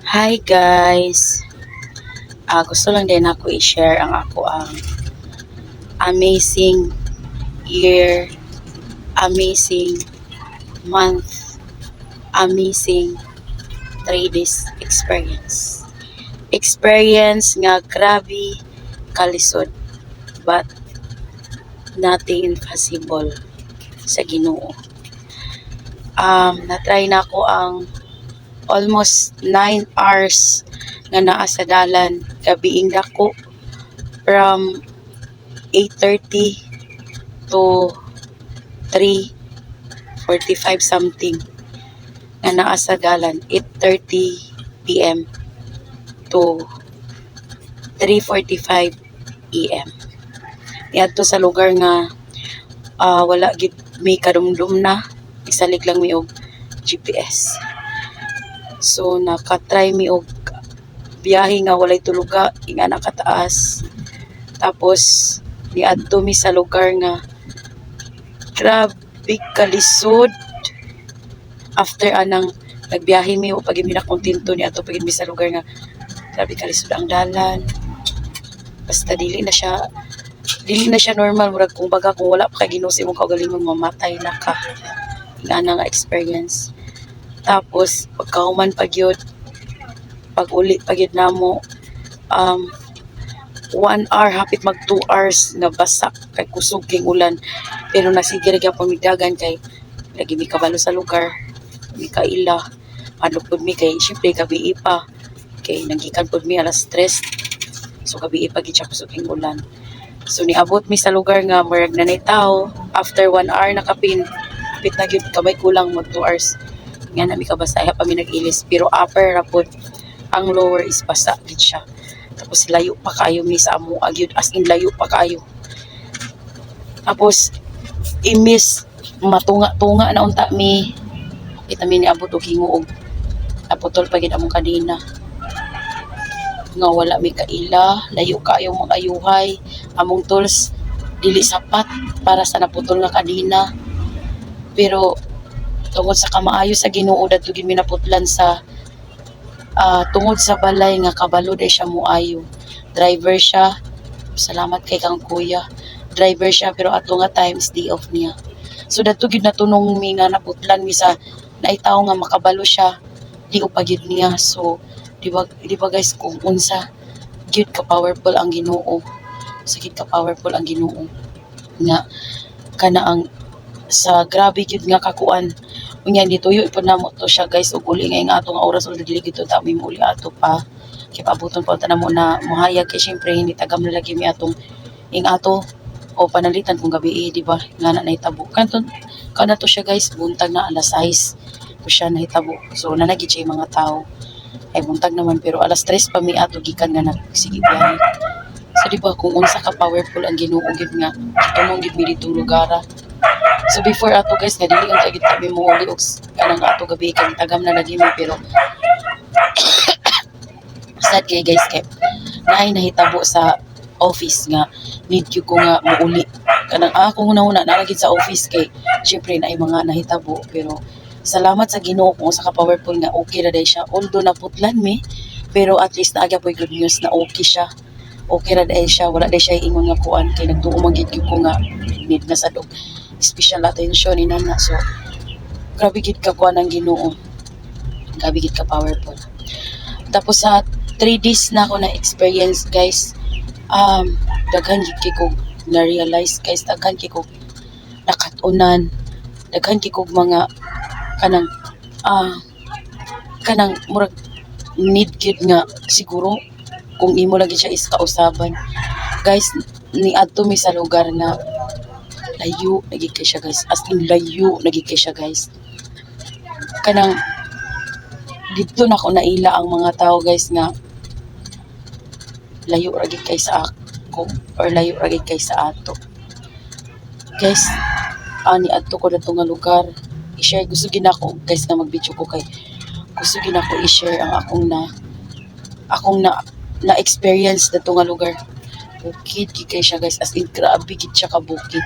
Hi guys! Gusto lang din ako i-share ang amazing year, amazing month, amazing 3 days experience. Experience nga grabe kalisod, but nothing impossible sa Ginoo. Na-try na ako ang almost 9 hours nga naa sa dalan, gabiing dako from 8:30 to 3:45 something nga naa sa dalan, 8:30 p.m. to 3:45 a.m. Niadto sa lugar nga wala gid may kadumdum na, isalig lang mi og GPS. So nakatry mi og biyahe nga walay tuluga, nga nakataas. Tapos niadto mi sa lugar nga grabe kalisod. After anang nagbiyahe mi o pag mi na kontento niadto pagid mi sa lugar nga grabe kalisod ang dalan. Basta dili na siya normal, murag kung baga kung wala pa kay Ginoo sa imong kaugalingon mamatay na ka. Nga nga experience. Tapos pagkahuman pagyud, pag uli pagyud namo 1 hour hapit mag 2 hours nga basak kay kusog king ulan, pero nasige ra gyapon migdagan kay lagi mi kabalo sa lugar, mi kaila anupod mi kay syempre gabi pa kay nanggikan pod mi alas 3, so gabi pa gid siya kusog king ulan. So niabot mi sa lugar nga murag nanay tao after 1 hour nakapin pit na gyud kamay kulang mag 2 hours nga na mi kabasaya pa mi nag-ilis, pero upper rapod ang lower is basa gid siya. Tapos layo pa kayo mi sa amo agyud, as in layo pa kayo. Tapos imis matunga-tunga na unta mi kita mi niabot og hinguog, naputol pa gid among kadena nga wala mi kaila, layo kayo mga ayuhay, among tools dili sapat para sa naputol nga kadena. Pero tungod sa kamaayo sa Ginoo dadto gid mi naputlan sa tungod sa balay nga kabalo day siya muayo. Driver siya, salamat kay kang kuya. Driver siya pero ato nga times day off niya. So dadto gid natunong mi nga naputlan mi sa naitaw nga makabalo siya, di upagid niya. So di ba guys, kung unsa gyud ka powerful ang Ginoo, sakit ka powerful ang Ginoo nga kana ang sa grabe gyud nga kakuan unya dituyo ipon namo to siya guys, ug uli nga atong oras ug dili gito ta mi muli ato pa kay paabuton pa ta namo na mohayag kay syempre hindi tagam na lagi mi atong ing ato o panalitan kung gabi di ba nga na nahitabo kana to siya guys, buntag na alas 6 ko siya nahitabo. So nanagid siya mga tao ay buntag naman, pero alas 3 pa mi ato gikan nga nagsige biyahe. So di ba kung unsa ka powerful ang Ginoo gid nga tumong gid mi ditong lugara. So before ato guys nga dili ang gid kami mo uli og kanang ato gabi kay tagam na lagi mi, pero sad kay guys kay naay nahitabo sa office nga need gyud ko nga muuli kanang ako una na gid sa office kay syempre naay mga nahitabo. Pero salamat sa Ginoo kung sa ka powerful nga okay ra day siya, although naputlan mi pero at least naaga po good news na okay siya, okay ra day siya, wala day siya ingon nga kuan kay nagtuo man gid ko nga need na sa dog special attention ni nana. So grabe gid ka kuan ang Ginoo, grabe gid ka powerful. Tapos sa 3 days na ako na experience guys, daghan gid kay ko na realize guys, daghan kay ko nakatunan, daghan kay ko mga kanang murag need gid nga siguro kung imo lagi siya is kausaban guys. Ni adto mi sa lugar na layo lagi kay siya guys, as in layo lagi kay siya guys. Kanang dito na ko naila ang mga tao guys nga layo ra gid kay sa ako or layo ra gid kay sa ato guys. Ani adto ko dito nga lugar i-share, gusto gid ako guys na mag-video ko kay gusto gid ako i-share ang akong na experience dito nga lugar. Bukid gid kay siya guys, as in grabe gid siya ka bukid.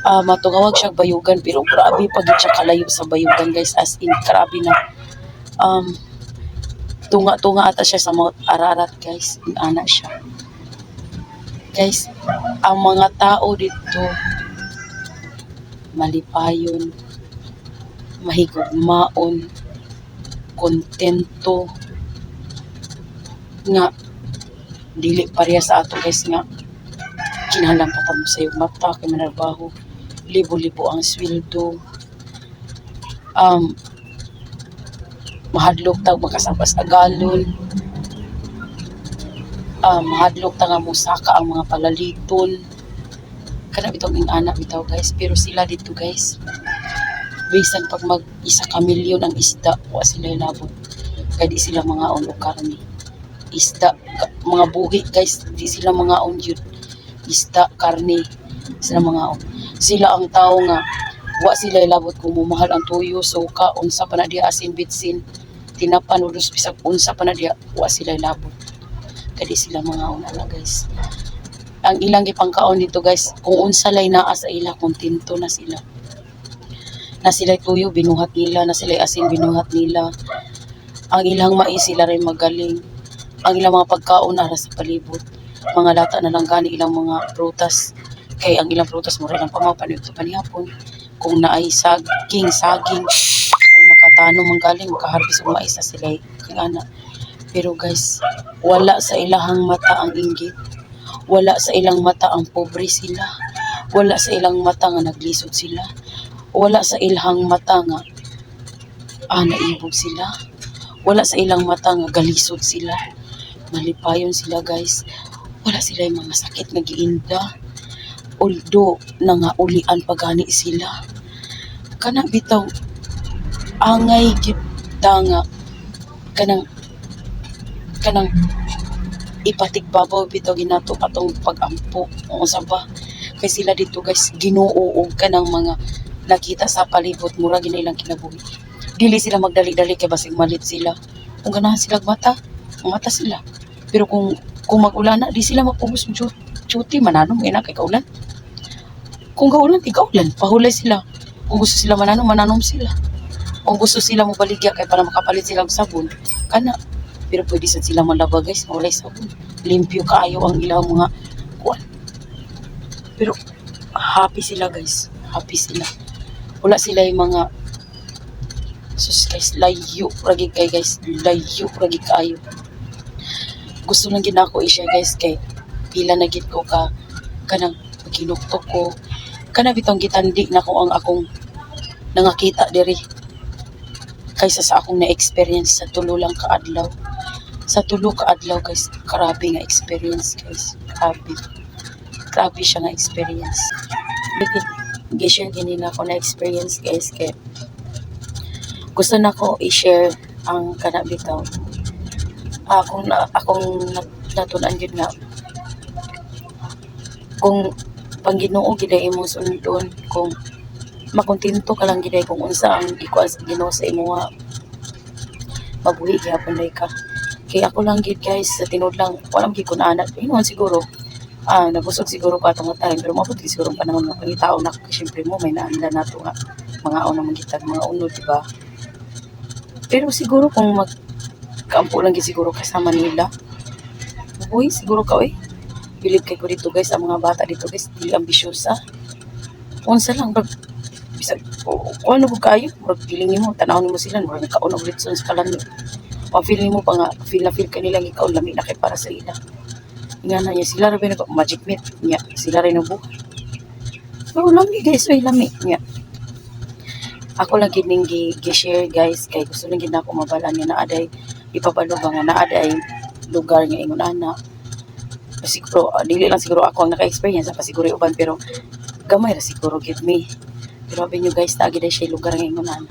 Matungawag siya bayugan pero grabe pa gid siya kalayo sa bayugan guys, as in grabe na tunga-tunga ata siya sa mga ararat guys, ana siya guys. Ang mga tao dito malipayon, mahigugmaon, kontento nga dili pareha sa ato guys nga kinahanglan pa mo sa mata kay manarbaho, libo-libo ang sweldo, mahadlok tag makasabas agalon, mahadlok ta nga musaka ang mga palaliton kana bitong ing anak bitaw guys. Pero sila dito guys, bisan pag mag isa ka milyon ang isda wa sila labot kay di sila mga og karne. Isda mga buhi guys, di sila mga yun, isda karne sila mga sila ang tao nga wa sila labot kung mumahal ang tuyo, suka, unsa pa na diya, asin, bitsin, tinapan, ulos, bisag unsa pa na diya, wa sila labot kadi sila mga ana guys. Ang ilang gipangkaon dito guys, kung unsa lay naa sa ila, kontento na sila. Na sila tuyo binuhat nila, na sila asin binuhat nila. Ang ilang mais sila rin magaling. Ang ilang mga pagkaon ara sa palibot, mga lata na lang gani ilang mga prutas. Kay ang ilang prutas mura lang pamapanit panihapon. Kung naay saging, kung makatano manggaling makaharbis og mais na sila kagana. Pero guys, wala sa ilahang mata ang inggit. Wala sa ilang mata ang pobre sila. Wala sa ilang mata nga naglisod sila. Wala sa ilang mata nga naibog sila. Wala sa ilang mata nga galisod sila. Malipayon sila guys. Wala sila yung mga sakit nga giinda. Although na nga ulian pagani sila. Kana bitaw angay kita nga kanang ipatigbabaw bitaw ginato atong pagampo o sa ba kay sila dito guys Ginoo og kanang mga nakita sa palibot mura ginailang kinabuhi. Dili sila magdali-dali kay basig malit sila. Kung ganahan sila mata sila. Pero kung mag-ulan na, di sila mapubos duty mananong ina kay kaulan. Kung kaulan, di kaulan, pahulay sila. Kung gusto sila mananong sila. Kung gusto sila mabaligya kay para makapalit sila og sabon, kana. Pero pwede sad sila malaba guys, walay sabon. Limpyo kaayo ang ilang mga kuan. Pero happy sila guys, happy sila. Wala sila yung mga sus guys, layo ragi kay guys, layo ragi kaayo. Gusto lang ginako i-share guys kay pila na gid ko ka kanang pagkinuktok ko. Kana bitong gitandi na ko ang akong nangakita diri kaysa sa akong na-experience sa tulo lang ka adlaw. Sa tulo ka adlaw guys, grabe nga experience guys. Grabe siya nga experience. Gi-share gini na ako na experience guys kay gusto na ko i-share ang kana bitaw. Akong natunan yun nga kung pangginoo giday imo sundon, kung makontento ka lang giday kung unsa ang ikuan sa Ginoo sa imo mabuhi gyapon day ka. Kaya ako lang gid guys sa tinod lang walang gid kun anak inon siguro nabusog siguro ko atong time pero mabuti siguro pa naman mga pangitao na syempre mo may naanda nato nga mga una magitag mga unod diba. Pero siguro kung magkampo lang gid siguro kasama nila uy siguro ka bilib kay ko dito guys. Ang mga bata dito guys dili ambisyosa unsa lang bisag ano ko kayo piling mo tanawon mo sila murag nagkaon og litson sa kalan ma-feel mo pa nga feel ka nila ikaw lami na kay para sa ila nga na niya sila rin magic meat niya sila rin buhay pero lami guys lami niya ako lang gining gi-share guys kay gusto lang gid nako mabalaan nga naaday ipabalo ba nga naaday lugar nga ingon ana siguro dili lang siguro ako ang naka-experience pa siguro uban pero gamay ra siguro give me. Pero abin nyo guys, tagi na siya lugar ng ingunan.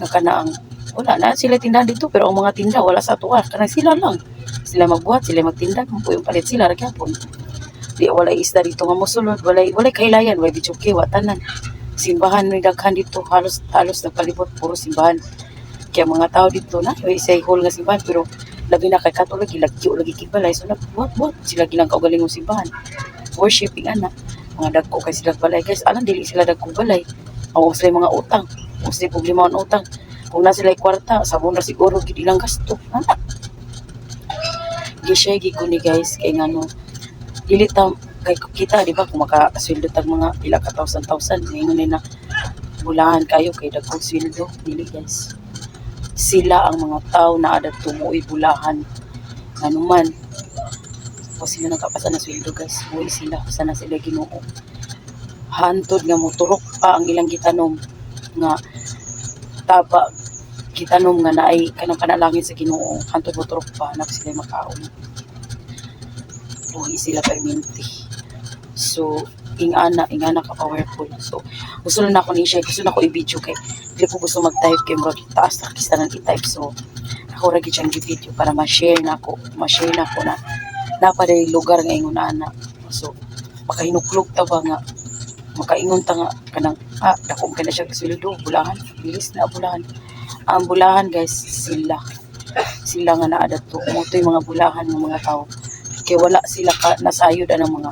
Nakanaang, wala na sila tindahan dito, pero ang mga tinda, wala sa tuwa. Kanang sila lang. Sila magbuhat, sila magtinda, kung po yung palit sila, ragyapon. Di, wala isda dito nga musulod, wala kailayan, wala bichuki, watanan. Simbahan, may daghan dito, halos nagpalibot, puro simbahan. Kaya mga tao dito na, yung isa'y hall nga simbahan, pero labi na kay Katolik, ilagyo, lagi kibalay, so nagbuhat, sila gilang kaugaling ng simbahan. Worshipping, anak. Mga dagko kay sila balay guys alam dili sila dagko balay o sila mga utang o sila problema ang utang kung na sila kwarta sabon na siguro gid ilang gasto ana gi-share gid ko ni guys kay ngano dili ta kay kita di ba kung makasweldo tag mga pila ka thousand ingon na bulahan kayo kay dagkong sweldo dili guys. Sila ang mga tao na ada tumuoy bulahan nganuman o sila nagkapasa na sweldo guys buhay sila sana sila Ginoo hantod nga moturok pa ang ilang gitanom nga taba gitanom nga naay kanang panalangin sa Ginoo hantod moturok pa anak sila makaon buhay sila perminti. So ingana ka powerful. So gusto na ako ni share, gusto na ako i-video kay dili ko gusto mag-type kay murag taas na kista nang i-type. So ako ra gid siyang video para ma-share na ko na napaday lugar nga ingon ana. So makahinuklog ta ba nga makaingon ta nga kanang dako ka na siya sweldo bulahan bilis na bulahan. Ang bulahan guys sila nga naa dato mo yung mga bulahan ng mga tao kay wala sila nasayod ang mga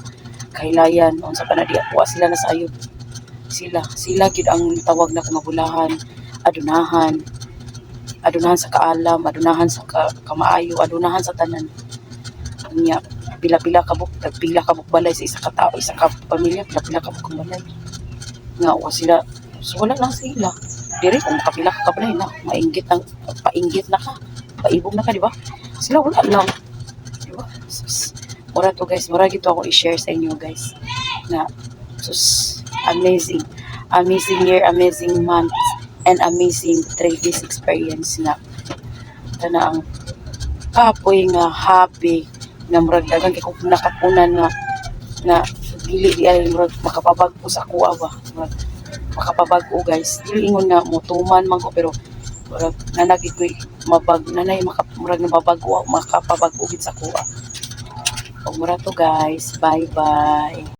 kahilayan unsa pa na di wa sila nasayod sila gid ang tawag na kumabulahan adunahan sa kaalam adunahan sa kamaayo adunahan sa tanan nya pila-pila kabuk balay sa isa ka tao isa ka pamilya pila-pila kabuk balay nga wa sila so wala lang sila diri kung makapila ka balay na painggit na ka paibog na ka di ba sila wala lang di ba mura to guys mura gito ako i-share sa inyo guys na sus amazing year amazing month and amazing 3 days experience na kana ang kapoy nga happy nga murag dagang kay kung nakapunan nga dili di ay murag makapabag-o sa kuha ba murag makapabag-o guys dili ingon nga mutuman man ko pero murag nanagid koy mabag nanay murag mabag-o makapabag-o gid sa kuha. Mura to guys. Bye bye.